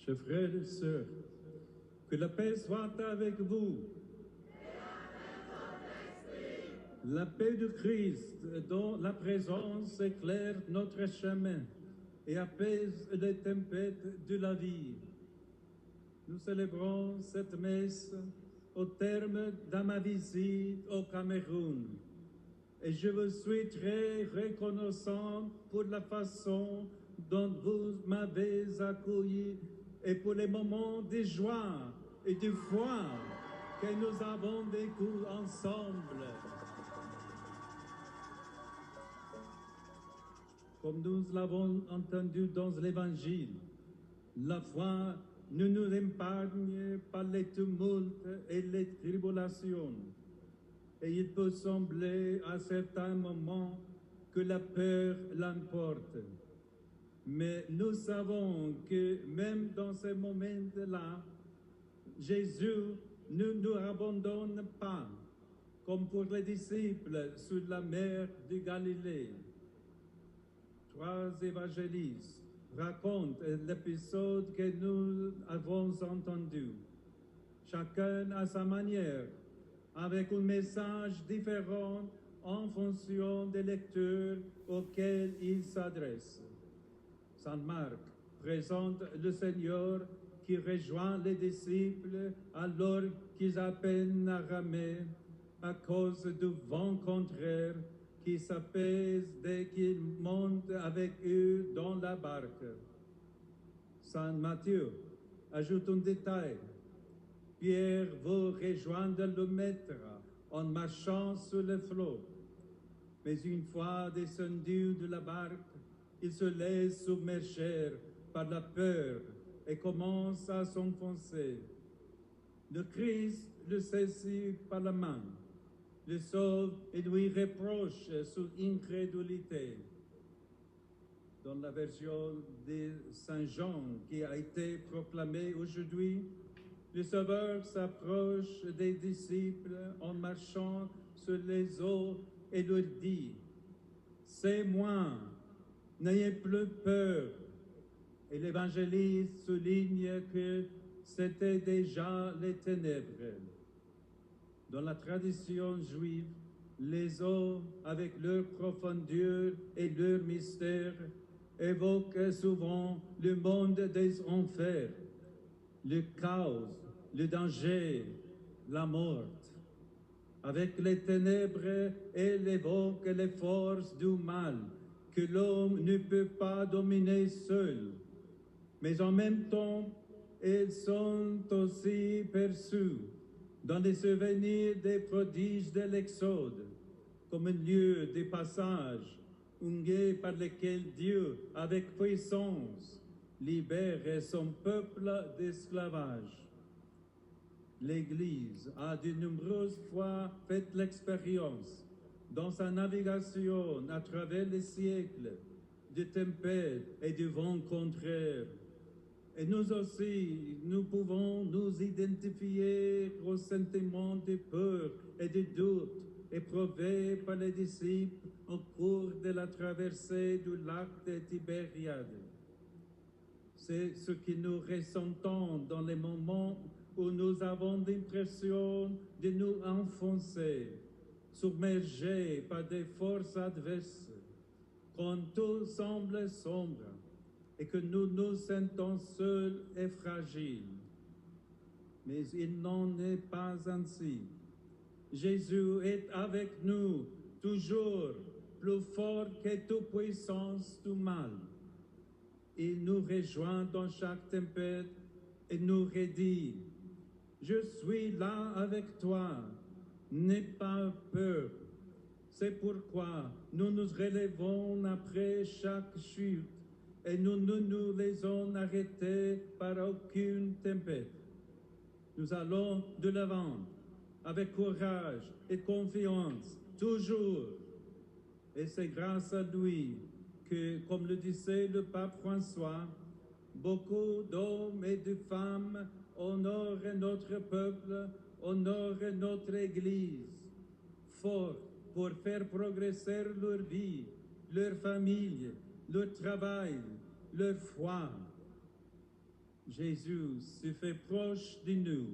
Chers frères et sœurs, que la paix soit avec vous. La paix de Christ, dont la présence éclaire notre chemin et apaise les tempêtes de la vie. Nous célébrons cette messe au terme de ma visite au Cameroun. Et je vous suis très reconnaissant pour la façon dont vous m'avez accueilli et pour les moments de joie et de foi que nous avons vécu ensemble. Comme nous l'avons entendu dans l'Évangile, la foi ne nous épargne pas les tumultes et les tribulations. Et il peut sembler à certains moments que la peur l'emporte. Mais nous savons que même dans ces moments-là, Jésus ne nous abandonne pas, comme pour les disciples sur la mer de Galilée. 3 évangélistes racontent l'épisode que nous avons entendu, chacun à sa manière, avec un message différent en fonction des lecteurs auxquels il s'adresse. Saint Marc présente le Seigneur qui rejoint les disciples alors qu'ils appellent à ramer à cause du vent contraire qui s'apaise dès qu'ils montent avec eux dans la barque. Saint Matthieu ajoute un détail. Pierre veut rejoindre le maître en marchant sur le flot. Mais une fois descendu de la barque, il se laisse submerger par la peur et commence à s'enfoncer. Le Christ le saisit par la main, le sauve et lui reproche son incrédulité. Dans la version de Saint Jean qui a été proclamée aujourd'hui, le Sauveur s'approche des disciples en marchant sur les eaux et leur dit « C'est moi, n'ayez plus peur ». Et l'évangéliste souligne que c'était déjà les ténèbres. Dans la tradition juive, les eaux, avec leur profondeur et leur mystère, évoquent souvent le monde des enfers, le chaos, le danger, la mort. Avec les ténèbres, elle évoque les forces du mal que l'homme ne peut pas dominer seul. Mais en même temps, elles sont aussi perçues dans les souvenirs des prodiges de l'Exode, comme un lieu de passage, un guet par lequel Dieu, avec puissance, libère son peuple d'esclavage. L'Église a de nombreuses fois fait l'expérience, dans sa navigation à travers les siècles, de tempêtes et de vents contraires. Et nous aussi, nous pouvons nous identifier aux sentiments de peur et de doute éprouvés par les disciples au cours de la traversée du lac de Tibériade. C'est ce que nous ressentons dans les moments où nous avons l'impression de nous enfoncer, submergés par des forces adverses, quand tout semble sombre et que nous nous sentons seuls et fragiles. Mais il n'en est pas ainsi. Jésus est avec nous, toujours plus fort que toute puissance du mal. Il nous rejoint dans chaque tempête et nous redit « Je suis là avec toi, n'aie pas peur ». C'est pourquoi nous nous relevons après chaque chute et nous ne nous laissons arrêter par aucune tempête. Nous allons de l'avant avec courage et confiance, toujours. Et c'est grâce à lui que, comme le disait le pape François, beaucoup d'hommes et de femmes honorent notre peuple, honorent notre Église, forts pour faire progresser leur vie, leur famille, leur travail, leur foi. Jésus se fait proche de nous.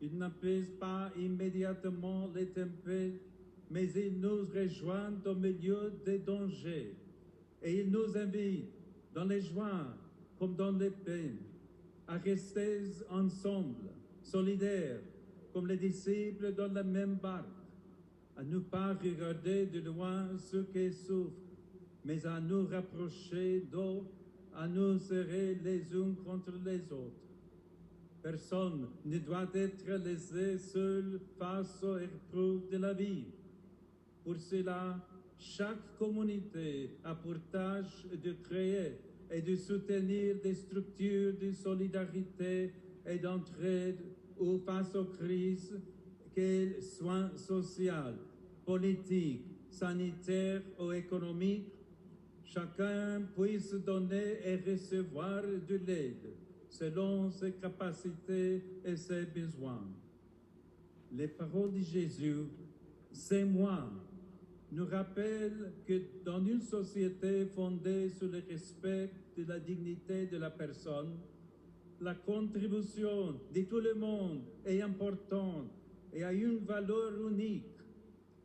Il n'apaise pas immédiatement les tempêtes, mais il nous rejoint au milieu des dangers. Et il nous invite, dans les joies comme dans les peines, à rester ensemble, solidaires, comme les disciples dans la même barque, à ne pas regarder de loin ceux qui souffrent, mais à nous rapprocher d'eux, à nous serrer les uns contre les autres. Personne ne doit être laissé seul face aux épreuves de la vie. Pour cela, chaque communauté a pour tâche de créer et de soutenir des structures de solidarité et d'entraide ou face aux crises, qu'elles soient sociales, politiques, sanitaires ou économiques. Chacun puisse donner et recevoir de l'aide selon ses capacités et ses besoins. Les paroles de Jésus, c'est moi, nous rappellent que dans une société fondée sur le respect de la dignité de la personne, la contribution de tout le monde est importante et a une valeur unique,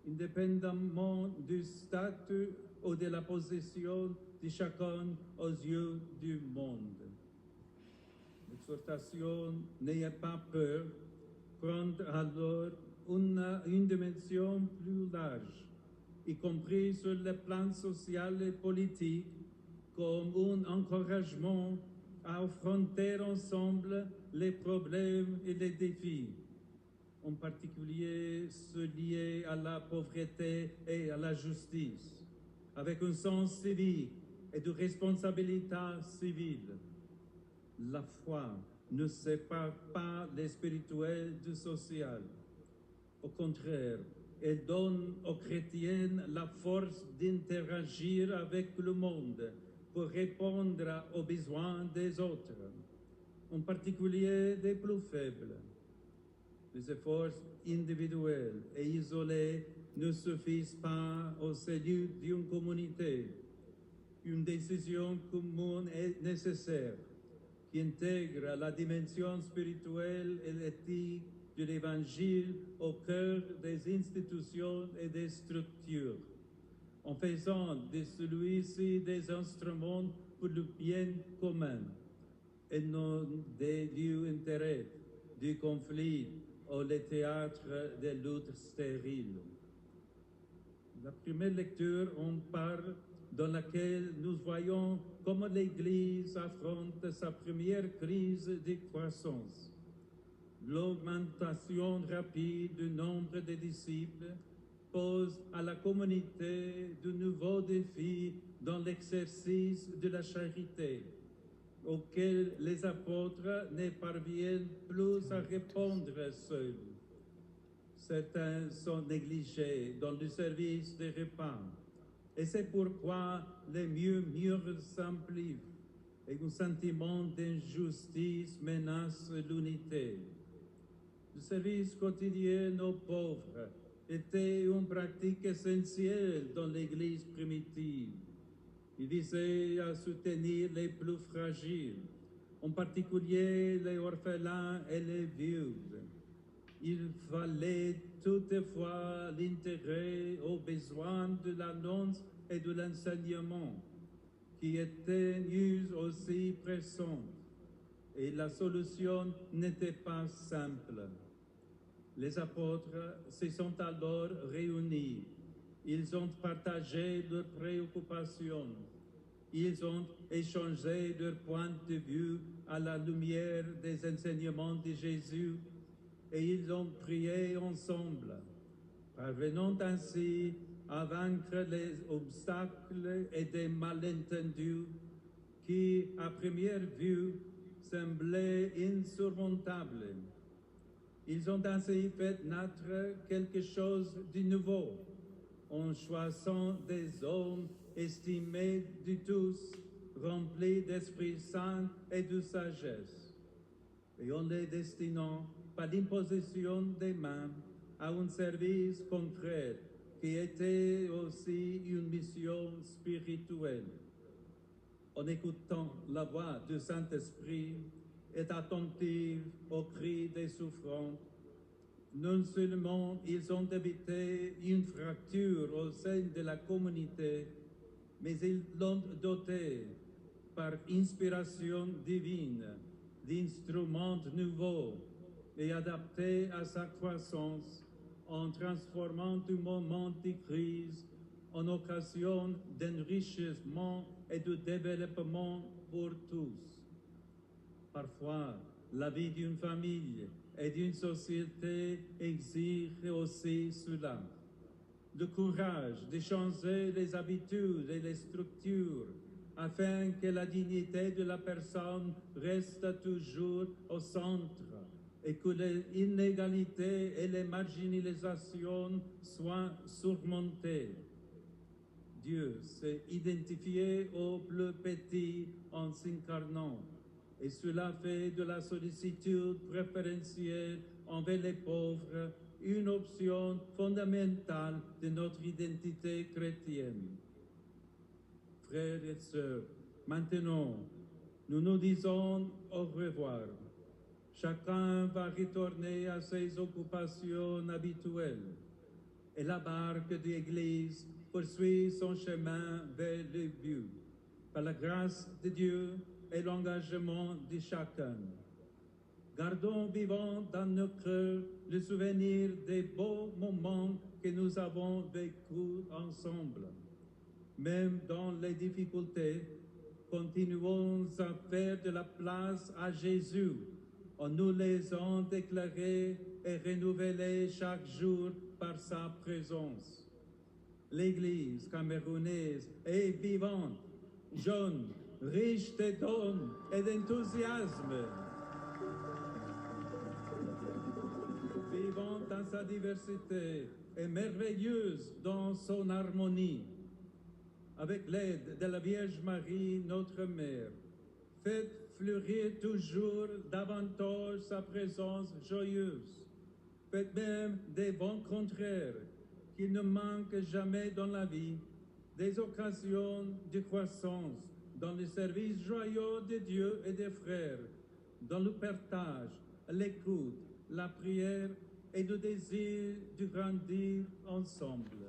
indépendamment du statut ou de la position de chacun aux yeux du monde. L'exhortation n'ayez pas peur, prendre alors une dimension plus large, y compris sur le plan social et politique, comme un encouragement à affronter ensemble les problèmes et les défis, en particulier ceux liés à la pauvreté et à la justice, avec un sens civique et de responsabilité civile. La foi ne sépare pas le spirituel du social. Au contraire, elle donne aux chrétiens la force d'interagir avec le monde pour répondre aux besoins des autres, en particulier des plus faibles. Les efforts individuels et isolés ne suffisent pas au salut d'une communauté. Une décision commune est nécessaire qui intègre la dimension spirituelle et éthique de l'Évangile au cœur des institutions et des structures, en faisant de celui-ci des instruments pour le bien commun et non des lieux d'intérêt, du conflit ou le théâtre des luttes stériles. La première lecture en parle, dans laquelle nous voyons comment l'Église affronte sa première crise de croissance. L'augmentation rapide du nombre de disciples pose à la communauté de nouveaux défis dans l'exercice de la charité, auxquels les apôtres ne parviennent plus à répondre seuls. Certains sont négligés dans le service des repas, et c'est pourquoi les murs s'amplifient et un sentiment d'injustice menace l'unité. Le service quotidien aux pauvres était une pratique essentielle dans l'Église primitive. Il visait à soutenir les plus fragiles, en particulier les orphelins et les viudes. Il fallait toutefois l'intérêt aux besoins de l'annonce et de l'enseignement, qui étaient nus aussi pressants, et la solution n'était pas simple. Les apôtres se sont alors réunis. Ils ont partagé leurs préoccupations. Ils ont échangé leurs points de vue à la lumière des enseignements de Jésus et ils ont prié ensemble, parvenant ainsi à vaincre les obstacles et des malentendus qui, à première vue, semblaient insurmontables. Ils ont ainsi fait naître quelque chose de nouveau, en choisissant des hommes estimés de tous, remplis d'Esprit Saint et de sagesse, et en les destinant par l'imposition des mains à un service concret qui était aussi une mission spirituelle. En écoutant la voix du Saint-Esprit, est attentive aux cris des souffrants. Non seulement ils ont évité une fracture au sein de la communauté, mais ils l'ont doté par inspiration divine d'instruments nouveaux et adaptés à sa croissance en transformant un moment de crise en occasion d'enrichissement et de développement pour tous. Parfois, la vie d'une famille et d'une société exige aussi cela. Le courage de changer les habitudes et les structures afin que la dignité de la personne reste toujours au centre et que les inégalités et les marginalisations soient surmontées. Dieu s'est identifié au plus petit en s'incarnant, et cela fait de la sollicitude préférentielle envers les pauvres une option fondamentale de notre identité chrétienne. Frères et sœurs, maintenant, nous nous disons au revoir. Chacun va retourner à ses occupations habituelles et la barque de l'Église poursuit son chemin vers le but, par la grâce de Dieu et l'engagement de chacun. Gardons vivant dans nos cœurs le souvenir des beaux moments que nous avons vécus ensemble. Même dans les difficultés, continuons à faire de la place à Jésus en nous laissant déclarer et renouveler chaque jour par sa présence. L'Église camerounaise est vivante, jeune, riche de dons et d'enthousiasme. Vivante dans sa diversité et merveilleuse dans son harmonie. Avec l'aide de la Vierge Marie, notre Mère, faites fleurir toujours davantage sa présence joyeuse. Faites même des vents contraires qui ne manquent jamais dans la vie, des occasions de croissance dans le service joyeux de Dieu et des frères, dans le partage, l'écoute, la prière et le désir de grandir ensemble.